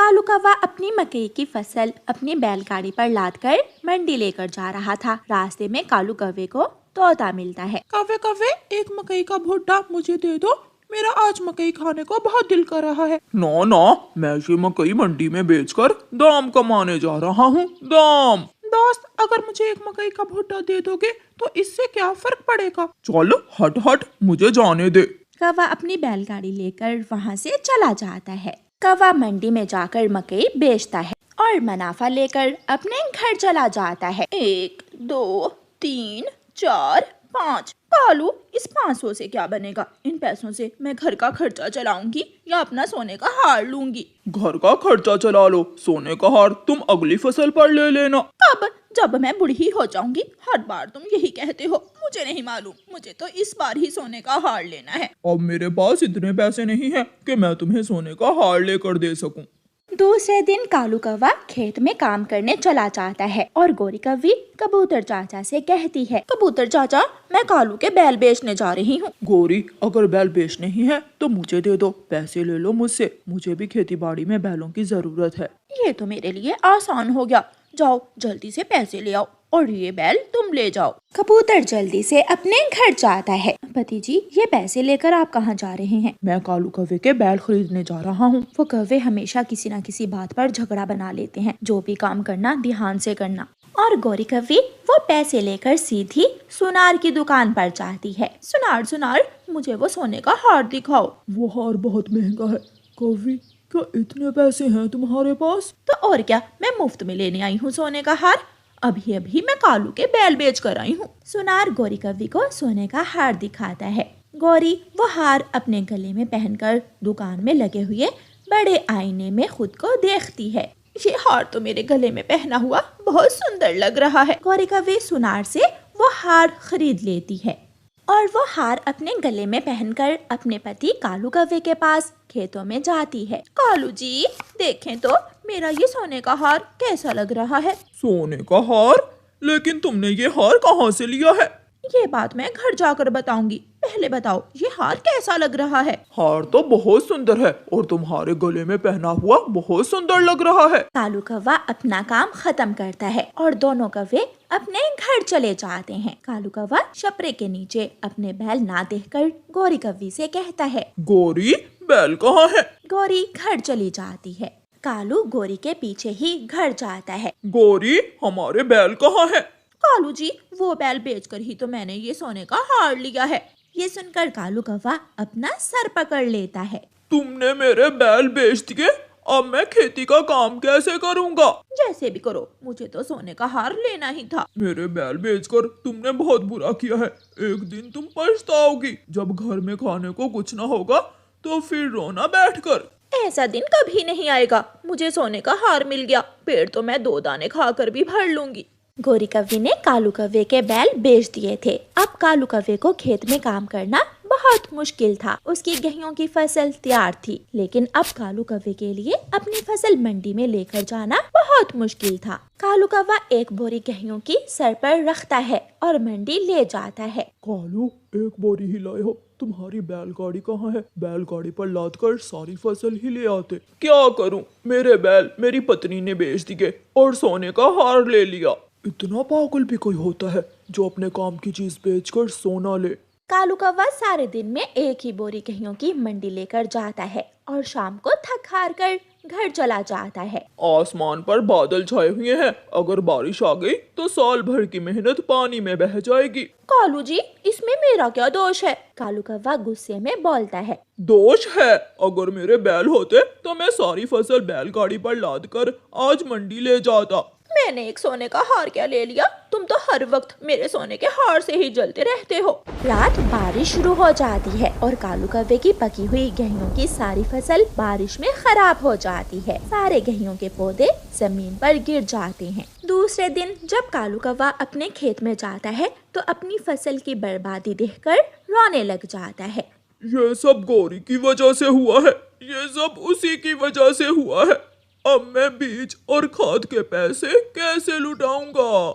कालू कौवा अपनी मकई की फसल अपनी बैलगाड़ी पर लादकर मंडी लेकर जा रहा था। रास्ते में कालू कौवे को तोता मिलता है। कौवे कौवे, एक मकई का भुट्टा मुझे दे दो, मेरा आज मकई खाने को बहुत दिल कर रहा है। ना ना, मैं ये मकई मंडी में बेचकर दाम कमाने जा रहा हूँ। दाम। दोस्त, अगर मुझे एक मकई का भुट्टा दे दोगे तो इससे क्या फर्क पड़ेगा? चल हट हट, मुझे जाने दे। कौवा अपनी बैलगाड़ी लेकर वहाँ से चला जाता है। कौवा मंडी में जाकर मकई बेचता है और मुनाफा लेकर अपने घर चला जाता है। 1 2 3 4 5। कालू, इस 500 से क्या बनेगा? इन पैसों से मैं घर का खर्चा चलाऊंगी या अपना सोने का हार लूंगी। घर का खर्चा चला लो, सोने का हार तुम अगली फसल पर ले लेना। अब जब मैं बूढ़ी हो जाऊंगी हर बार तुम यही कहते हो। मुझे नहीं मालूम, मुझे तो इस बार ही सोने का हार लेना है। अब मेरे पास इतने पैसे नहीं हैं कि मैं तुम्हें सोने का हार लेकर दे सकूं। दूसरे दिन कालू कौवा खेत में काम करने चला जाता है और गोरी कौवी कबूतर चाचा से कहती है, कबूतर चाचा, मैं कालू के बैल बेचने जा रही हूँ। गोरी, अगर बैल बेचने ही है तो मुझे दे दो, पैसे ले लो मुझसे, मुझे भी खेती बाड़ी में बैलों की जरूरत है। ये तो मेरे लिए आसान हो गया, जाओ जल्दी से पैसे ले आओ और ये बैल तुम ले जाओ। कबूतर जल्दी से अपने घर जाता है। पति जी, ये पैसे लेकर आप कहाँ जा रहे हैं? मैं कालू कौवे के बैल खरीदने जा रहा हूँ। वो कौवे हमेशा किसी न किसी बात पर झगड़ा बना लेते हैं। जो भी काम करना ध्यान से करना। और गोरी कौवी वो पैसे लेकर सीधी सुनार की दुकान पर जाती है। सुनार सुनार, मुझे वो सोने का हार दिखाओ। वो हार बहुत महंगा है। कौवी, क्या इतने पैसे हैं तुम्हारे पास? तो और क्या, मैं मुफ्त में लेने आई हूँ सोने का हार। अभी अभी मैं कालू के बैल बेच कर आई हूँ। सुनार गोरी कौवी को सोने का हार दिखाता है। गोरी वो हार अपने गले में पहनकर दुकान में लगे हुए बड़े आईने में खुद को देखती है। ये हार तो मेरे गले में पहना हुआ बहुत सुंदर लग रहा है। गोरी कौवी सुनार से वो हार खरीद लेती है और वो हार अपने गले में पहनकर अपने पति कालू कौवे के पास खेतों में जाती है। कालू जी, देखें तो मेरा ये सोने का हार कैसा लग रहा है। सोने का हार? लेकिन तुमने ये हार कहाँ से लिया है? ये बात मैं घर जाकर बताऊंगी। पहले बताओ, ये हार कैसा लग रहा है? हार तो बहुत सुंदर है और तुम्हारे गले में पहना हुआ बहुत सुंदर लग रहा है। कालू कौवा अपना काम खत्म करता है और दोनों कौवे अपने घर चले जाते हैं। कालू कौवा छपरे के नीचे अपने बैल ना देखकर गोरी कौवी से कहता है, गोरी, बैल कहाँ है? गोरी घर चली जाती है। कालू गोरी के पीछे ही घर जाता है। गोरी, हमारे बैल कहाँ है? कालू जी, वो बैल बेचकर ही तो मैंने ये सोने का हार लिया है। ये सुनकर कालू कौवा अपना सर पकड़ लेता है। तुमने मेरे बैल बेच दिए, अब मैं खेती का काम कैसे करूँगा? जैसे भी करो, मुझे तो सोने का हार लेना ही था। मेरे बैल बेचकर तुमने बहुत बुरा किया है। एक दिन तुम पछताओगी। जब घर में खाने को कुछ न होगा तो फिर रोना बैठकर। ऐसा दिन कभी नहीं आएगा। मुझे सोने का हार मिल गया, पेट तो मैं 2 दाने खाकर भी भर लूंगी। गोरी कौवी ने कालू कौवे के बैल बेच दिए थे। अब कालू कौवे को खेत में काम करना बहुत मुश्किल था। उसकी गेहूं की फसल तैयार थी, लेकिन अब कालू कौवे के लिए अपनी फसल मंडी में लेकर जाना बहुत मुश्किल था। कालू कौवा एक बोरी गेहूं की सर पर रखता है और मंडी ले जाता है। कालू, एक बोरी ही लाए हो, तुम्हारी बैलगाड़ी कहाँ है? बैलगाड़ी पर लाद कर सारी फसल ही ले आते। क्या करूं, मेरे बैल मेरी पत्नी ने बेच दिए और सोने का हार ले लिया। इतना पागल भी कोई होता है जो अपने काम की चीज बेचकर सोना ले। कालू कौवा सारे दिन में एक ही बोरी गेहूं की मंडी लेकर जाता है और शाम को थक हार कर घर चला जाता है। आसमान पर बादल छाए हुए हैं, अगर बारिश आ गई तो साल भर की मेहनत पानी में बह जाएगी। कालू जी, इसमें मेरा क्या दोष है? कालू कौवा गुस्से में बोलता है। दोष है? अगर मेरे बैल होते तो मैं सारी फसल बैलगाड़ी पर लाद कर आज मंडी ले जाता। मैंने एक सोने का हार क्या ले लिया? तुम तो हर वक्त मेरे सोने के हार से ही जलते रहते हो। रात बारिश शुरू हो जाती है और कालू कौवे की पकी हुई गेहूं की सारी फसल बारिश में खराब हो जाती है। सारे गेहूं के पौधे जमीन पर गिर जाते हैं। दूसरे दिन जब कालू कौवा अपने खेत में जाता है तो अपनी फसल की बर्बादी देखकर रोने लग जाता है। ये सब गोरी की वजह से हुआ है, ये सब उसी की वजह से हुआ है। अब मैं बीज और खाद के पैसे कैसे लुटाऊंगा?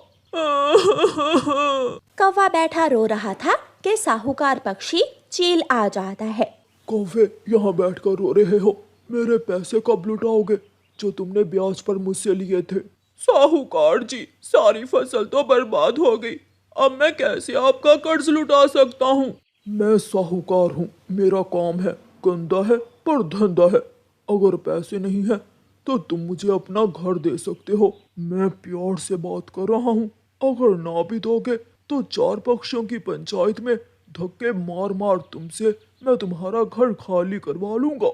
कौवा बैठा रो रहा था कि साहूकार पक्षी चील आ जाता है। कौवे, यहाँ बैठकर रो रहे हो, मेरे पैसे कब लुटाओगे? जो तुमने ब्याज पर मुझसे लिए थे। साहूकार जी, सारी फसल तो बर्बाद हो गई। अब मैं कैसे आपका कर्ज लुटा सकता हूँ? मैं साहूकार हूँ, मेरा काम है, गंदा है पर धंधा है। अगर पैसे नहीं है तो तुम मुझे अपना घर दे सकते हो। मैं प्यार से बात कर रहा हूँ। अगर ना भी दोगे तो 4 पक्षों की पंचायत में धक्के मार मार तुमसे मैं तुम्हारा घर खाली करवा लूंगा।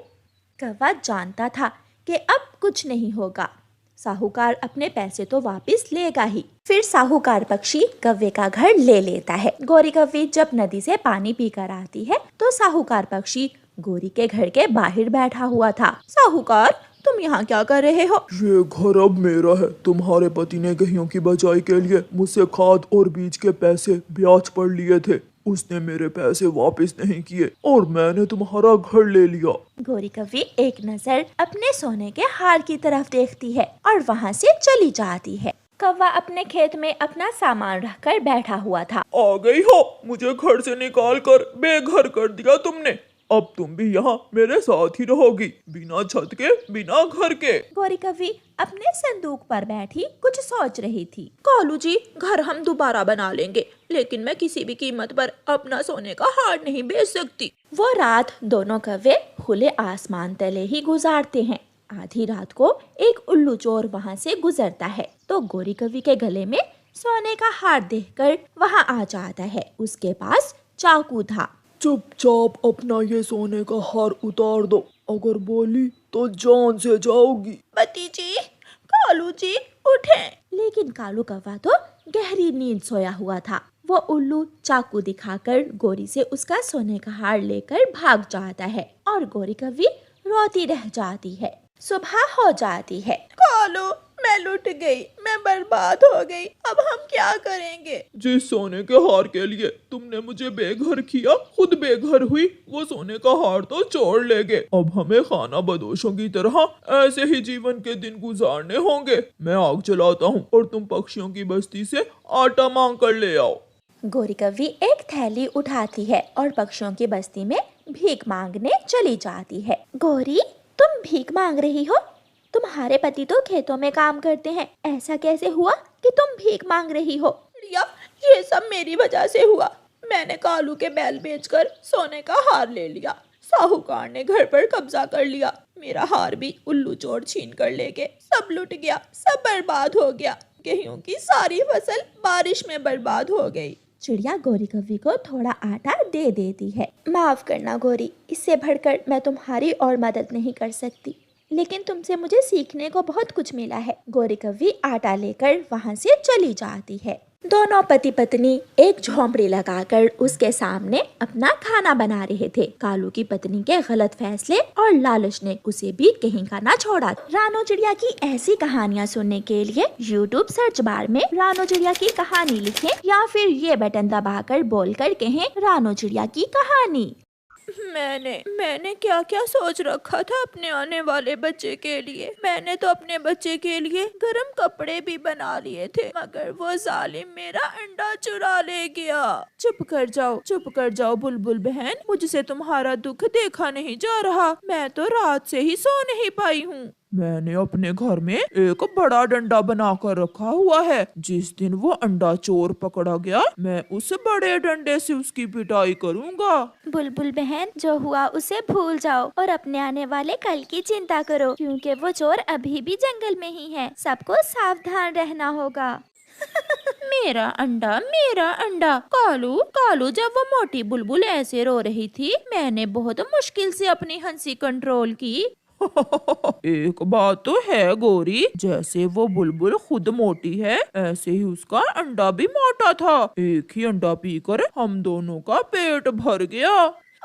कौवा जानता था कि अब कुछ नहीं होगा। साहूकार अपने पैसे तो वापस लेगा ही। फिर साहूकार पक्षी कौवे का घर ले लेता है। गौरी कौवी जब नदी से पानी पीकर आती है तो साहूकार पक्षी गौरी के घर के बाहर बैठा हुआ था। साहूकार, तुम यहाँ क्या कर रहे हो? ये घर अब मेरा है। तुम्हारे पति ने गेहूं की बजाई के लिए मुझसे खाद और बीज के पैसे ब्याज पर लिए थे। उसने मेरे पैसे वापस नहीं किए और मैंने तुम्हारा घर ले लिया। गौरी कौवी एक नजर अपने सोने के हार की तरफ देखती है और वहाँ से चली जाती है। कौवा अपने खेत में अपना सामान रखकर बैठा हुआ था। आ गई हो, मुझे घर से निकाल कर बेघर कर दिया तुमने। अब तुम भी यहाँ मेरे साथ ही रहोगी, बिना छत के, बिना घर के। गौरी कौवी अपने संदूक पर बैठी कुछ सोच रही थी। कालू जी, घर हम दोबारा बना लेंगे, लेकिन मैं किसी भी कीमत पर अपना सोने का हार नहीं बेच सकती। वो रात दोनों कौवे खुले आसमान तले ही गुजारते हैं। आधी रात को एक उल्लू चोर वहाँ से गुजरता है तो गौरी कौवी के गले में सोने का हार देखकर वहाँ आ जाता है। उसके पास चाकू था। चुपचाप अपना ये सोने का हार उतार दो, अगर बोली तो जान से जाओगी। पति जी, कालू जी उठें। लेकिन कालू कौवा तो गहरी नींद सोया हुआ था। वो उल्लू चाकू दिखाकर गौरी से उसका सोने का हार लेकर भाग जाता है और गौरी कौवी रोती रह जाती है। सुबह हो जाती है। कालू, मैं लुट गई, मैं बर्बाद हो गई, अब हम क्या करेंगे? जिस सोने के हार के लिए तुमने मुझे बेघर किया, खुद बेघर हुई। वो सोने का हार तो चोर ले गए। अब हमें खाना बदोशों की तरह ऐसे ही जीवन के दिन गुजारने होंगे। मैं आग जलाता हूँ और तुम पक्षियों की बस्ती से आटा मांग कर ले आओ। गौरी कौवी एक थैली उठाती है और पक्षियों की बस्ती में भीख मांगने चली जाती है। गौरी, तुम भीख मांग रही हो? तुम्हारे पति तो खेतों में काम करते हैं, ऐसा कैसे हुआ कि तुम भीख मांग रही हो? रिया, ये सब मेरी वजह से हुआ। मैंने कालू के बैल बेचकर सोने का हार ले लिया। साहूकार ने घर पर कब्जा कर लिया। मेरा हार भी उल्लू चोर छीन कर ले गए। सब लुट गया, सब बर्बाद हो गया। गेहूं की सारी फसल बारिश में बर्बाद हो गई। चिड़िया गौरी कौवी को थोड़ा आटा दे देती है। माफ करना गौरी, इससे बढ़कर मैं तुम्हारी और मदद नहीं कर सकती, लेकिन तुमसे मुझे सीखने को बहुत कुछ मिला है। गौरी कौवी आटा लेकर वहाँ से चली जाती है। दोनों पति पत्नी एक झोंपड़ी लगाकर उसके सामने अपना खाना बना रहे थे। कालू की पत्नी के गलत फैसले और लालच ने उसे भी कहीं का ना छोड़ा। रानो चिड़िया की ऐसी कहानियाँ सुनने के लिए YouTube सर्च बार में रानो चिड़िया की कहानी लिखें या फिर ये बटन दबाकर बोलकर कहें रानो चिड़िया की कहानी। मैंने क्या क्या सोच रखा था अपने आने वाले बच्चे के लिए। मैंने तो अपने बच्चे के लिए गर्म कपड़े भी बना लिए थे, मगर वो जालिम मेरा अंडा चुरा ले गया। चुप कर जाओ बुलबुल बहन, मुझसे तुम्हारा दुख देखा नहीं जा रहा। मैं तो रात से ही सो नहीं पाई हूँ। मैंने अपने घर में एक बड़ा डंडा बनाकर रखा हुआ है। जिस दिन वो अंडा चोर पकड़ा गया, मैं उस बड़े डंडे से उसकी पिटाई करूंगा। बुलबुल बहन, जो हुआ उसे भूल जाओ और अपने आने वाले कल की चिंता करो, क्योंकि वो चोर अभी भी जंगल में ही है। सबको सावधान रहना होगा। मेरा अंडा। कालू, जब वो मोटी बुलबुल ऐसे रो रही थी, मैंने बहुत मुश्किल से अपनी हंसी कंट्रोल की। एक बात तो है गौरी, जैसे वो बुलबुल खुद मोटी है, ऐसे ही उसका अंडा भी मोटा था। एक ही अंडा पीकर हम दोनों का पेट भर गया।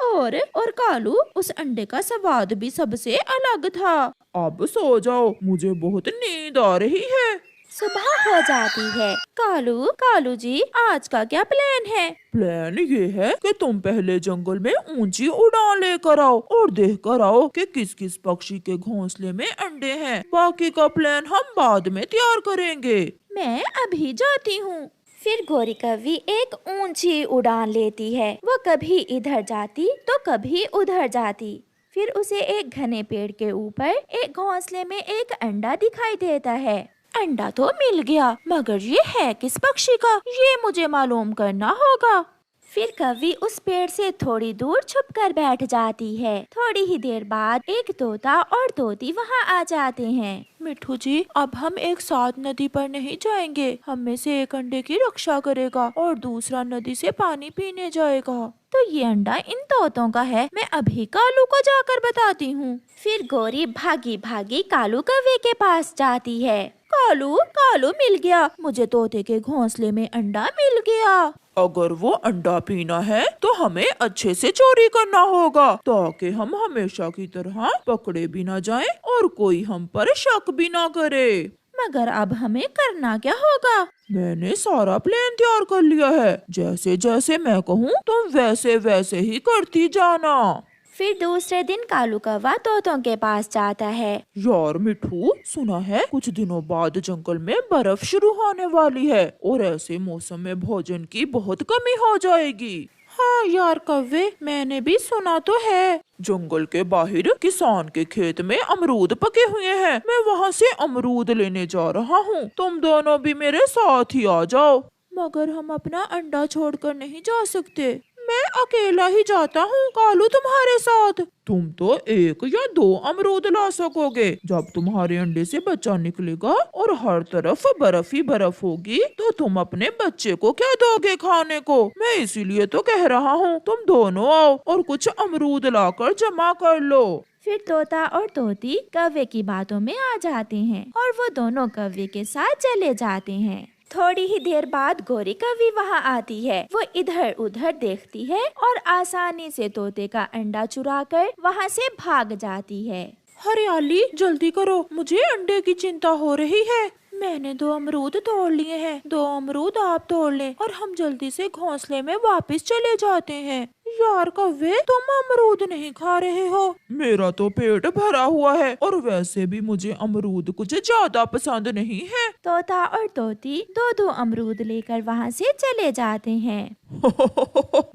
और कालू, उस अंडे का स्वाद भी सबसे अलग था। अब सो जाओ, मुझे बहुत नींद आ रही है। सुबह हो जाती है। कालू जी, आज का क्या प्लान है? प्लान ये है कि तुम पहले जंगल में ऊंची उड़ान लेकर आओ और देख कर आओ कि किस किस पक्षी के घोंसले में अंडे हैं। बाकी का प्लान हम बाद में तैयार करेंगे। मैं अभी जाती हूँ। फिर गौरी कौवी एक ऊंची उड़ान लेती है। वो कभी इधर जाती तो कभी उधर जाती। फिर उसे एक घने पेड़ के ऊपर एक घोंसले में एक अंडा दिखाई देता है। अंडा तो मिल गया, मगर ये है किस पक्षी का, ये मुझे मालूम करना होगा। फिर कौवी उस पेड़ से थोड़ी दूर छुपकर बैठ जाती है। थोड़ी ही देर बाद एक तोता और तोती वहाँ आ जाते हैं। मिठू जी, अब हम एक साथ नदी पर नहीं जाएंगे। हम में से एक अंडे की रक्षा करेगा और दूसरा नदी से पानी पीने जाएगा। तो ये अंडा इन तोतों का है, मैं अभी कालू को जाकर बताती हूँ। फिर गौरी भागी भागी कालू कौवे के पास जाती है। कालू कालू मिल गया, मुझे तोते के घोंसले में अंडा मिल गया। अगर वो अंडा पीना है तो हमें अच्छे से चोरी करना होगा, ताकि हम हमेशा की तरह पकड़े भी ना जाएं और कोई हम पर शक भी ना करे। मगर अब हमें करना क्या होगा? मैंने सारा प्लान तैयार कर लिया है। जैसे जैसे मैं कहूँ तुम वैसे वैसे ही करती जाना। फिर दूसरे दिन कालू कौवा तोतों के पास जाता है। यार मिठू, सुना है कुछ दिनों बाद जंगल में बर्फ शुरू होने वाली है और ऐसे मौसम में भोजन की बहुत कमी हो जाएगी। हाँ यार कौवे, मैंने भी सुना तो है। जंगल के बाहर किसान के खेत में अमरूद पके हुए हैं। मैं वहाँ से अमरूद लेने जा रहा हूँ। तुम दोनों भी मेरे साथ ही आ जाओ। मगर हम अपना अंडा छोड़कर नहीं जा सकते। मैं अकेला ही जाता हूँ, कालू तुम्हारे साथ। तुम तो एक या दो अमरूद ला सकोगे। जब तुम्हारे अंडे से बच्चा निकलेगा और हर तरफ बर्फ ही बर्फ होगी, तो तुम अपने बच्चे को क्या दोगे खाने को? मैं इसीलिए तो कह रहा हूँ, तुम दोनों आओ और कुछ अमरूद लाकर जमा कर लो। फिर तोता और तोती कौवे की बातों में आ जाते हैं और वो दोनों कौवे के साथ चले जाते हैं। थोड़ी ही देर बाद गौरी कौवी वहाँ आती है। वो इधर उधर देखती है और आसानी से तोते का अंडा चुराकर वहाँ से भाग जाती है। हरियाली, जल्दी करो, मुझे अंडे की चिंता हो रही है। मैंने 2 अमरूद तोड़ लिए हैं, 2 अमरूद आप तोड़ लें और हम जल्दी से घोंसले में वापस चले जाते हैं। यार कौवे, तुम अमरूद नहीं खा रहे हो? मेरा तो पेट भरा हुआ है और वैसे भी मुझे अमरूद कुछ ज्यादा पसंद नहीं है। तोता और तोती 2-2 अमरूद लेकर वहाँ से चले जाते हैं।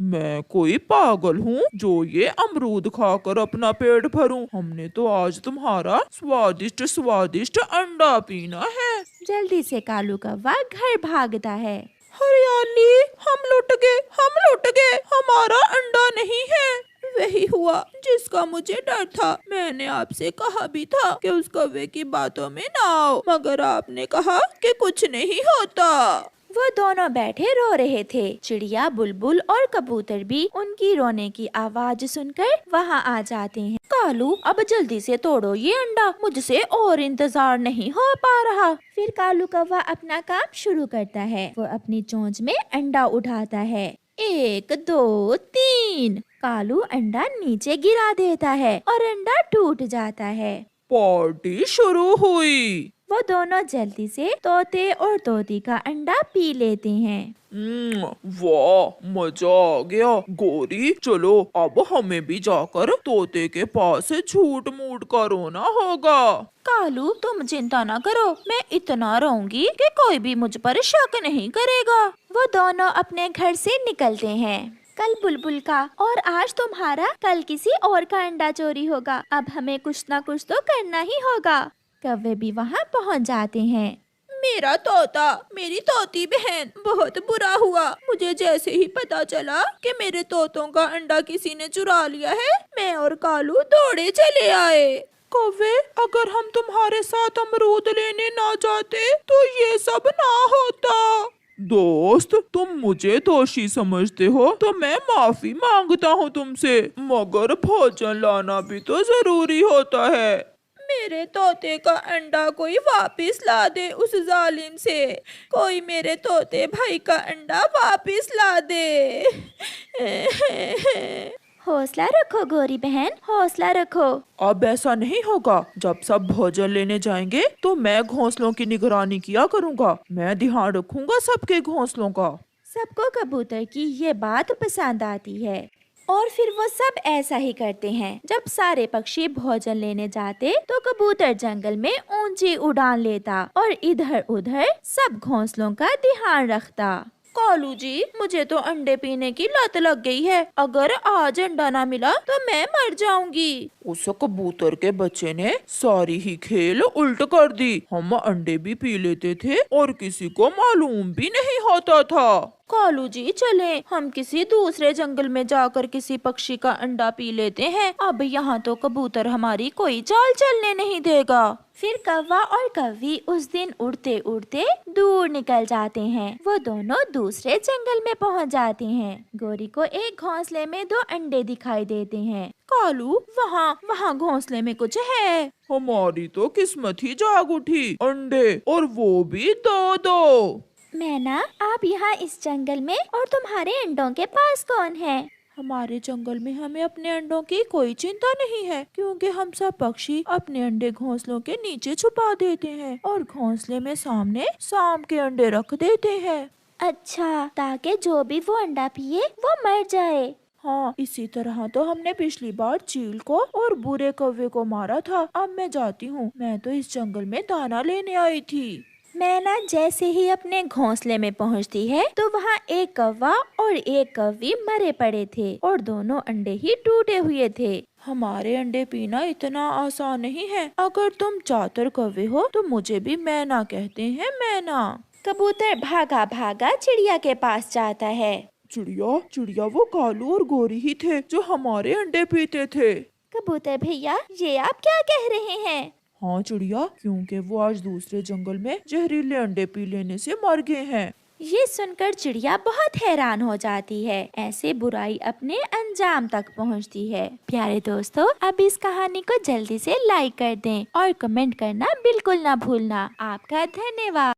मैं कोई पागल हूँ जो ये अमरूद खाकर अपना पेट भरूं? हमने तो आज तुम्हारा स्वादिष्ट स्वादिष्ट अंडा पीना है। जल्दी से कालू कौवा घर भागता है। हरियाली, हम लुट गए, हमारा अंडा नहीं है। वही हुआ जिसका मुझे डर था। मैंने आपसे कहा भी था कि उस कौवे की बातों में ना आओ, मगर आपने कहा कि कुछ नहीं होता। वो दोनों बैठे रो रहे थे। चिड़िया, बुलबुल और कबूतर भी उनकी रोने की आवाज सुनकर वहाँ आ जाते हैं। कालू, अब जल्दी से तोड़ो ये अंडा, मुझसे और इंतजार नहीं हो पा रहा। फिर कालू कौवा अपना काम शुरू करता है। वो अपनी चोंच में अंडा उठाता है। 1 2 3। कालू अंडा नीचे गिरा देता है और अंडा टूट जाता है। पार्टी शुरू हुई। वो दोनों जल्दी से तोते और तोती का अंडा पी लेते हैं। वाह, मजा आ गया। गौरी, चलो अब हमें भी जाकर तोते के पास झूठ मूठ का रोना होगा। कालू, तुम चिंता न करो, मैं इतना रोऊंगी कि कोई भी मुझ पर शक नहीं करेगा। वो दोनों अपने घर से निकलते हैं। कल बुलबुल का और आज तुम्हारा, कल किसी और का अंडा चोरी होगा। अब हमें कुछ न कुछ तो करना ही होगा। कौवे भी वहाँ पहुँच जाते हैं। मेरा तोता, मेरी तोती बहन, बहुत बुरा हुआ। मुझे जैसे ही पता चला कि मेरे तोतों का अंडा किसी ने चुरा लिया है, मैं और कालू दौड़े चले आए। कौवे, अगर हम तुम्हारे साथ अमरूद लेने ना जाते तो ये सब ना होता। दोस्त, तुम मुझे दोषी समझते हो तो मैं माफी मांगता हूँ तुमसे, मगर भोजन लाना भी तो जरूरी होता है। मेरे तोते का अंडा कोई वापस ला दे उस जालिम से। कोई मेरे तोते भाई का अंडा वापस ला दे। हौसला रखो गौरी बहन, हौसला रखो। अब ऐसा नहीं होगा। जब सब भोजन लेने जाएंगे तो मैं घोंसलों की निगरानी किया करूँगा। मैं ध्यान रखूंगा सबके घोंसलों का। सबको कबूतर की ये बात पसंद आती है और फिर वो सब ऐसा ही करते हैं। जब सारे पक्षी भोजन लेने जाते तो कबूतर जंगल में ऊंची उड़ान लेता और इधर उधर सब घोंसलों का ध्यान रखता। कालू जी, मुझे तो अंडे पीने की लत लग गई है। अगर आज अंडा ना मिला तो मैं मर जाऊंगी। उस कबूतर के बच्चे ने सारी ही खेल उल्ट कर दी। हम अंडे भी पी लेते थे और किसी को मालूम भी नहीं होता था। कालू जी, चले हम किसी दूसरे जंगल में जाकर किसी पक्षी का अंडा पी लेते हैं। अब यहाँ तो कबूतर हमारी कोई चाल चलने नहीं देगा। फिर कौवा और कौवी उस दिन उड़ते उड़ते दूर निकल जाते हैं। वो दोनों दूसरे जंगल में पहुँच जाते हैं। गोरी को एक घोंसले में 2 अंडे दिखाई देते हैं। कालू, वहाँ घोंसले में कुछ है। हमारी तो किस्मत ही जाग उठी, अंडे और वो भी 2-2। मैना, आप यहाँ इस जंगल में और तुम्हारे अंडों के पास कौन है? हमारे जंगल में हमें अपने अंडों की कोई चिंता नहीं है, क्योंकि हम सब पक्षी अपने अंडे घोंसलों के नीचे छुपा देते हैं और घोंसले में सामने सांप के अंडे रख देते हैं। अच्छा, ताकि जो भी वो अंडा पिए वो मर जाए। हाँ, इसी तरह तो हमने पिछली बार चील को और बुरे कौवे को मारा था। अब मैं जाती हूँ, मैं तो इस जंगल में दाना लेने आई थी। मैना जैसे ही अपने घोंसले में पहुंचती है तो वहाँ एक कौवा और एक कौवी मरे पड़े थे और दोनों अंडे ही टूटे हुए थे। हमारे अंडे पीना इतना आसान नहीं है। अगर तुम चातर कौवे हो तो मुझे भी मैना कहते हैं, मैना। कबूतर भागा भागा चिड़िया के पास जाता है। चिड़िया चिड़िया, वो कालू और गोरी ही थे जो हमारे अंडे पीते थे। कबूतर भैया, ये आप क्या कह रहे हैं? हाँ चिड़िया, क्योंकि वो आज दूसरे जंगल में जहरीले अंडे पी लेने से मर गए हैं। ये सुनकर चिड़िया बहुत हैरान हो जाती है। ऐसे बुराई अपने अंजाम तक पहुंचती है। प्यारे दोस्तों, अब इस कहानी को जल्दी से लाइक कर दें और कमेंट करना बिल्कुल ना भूलना। आपका धन्यवाद।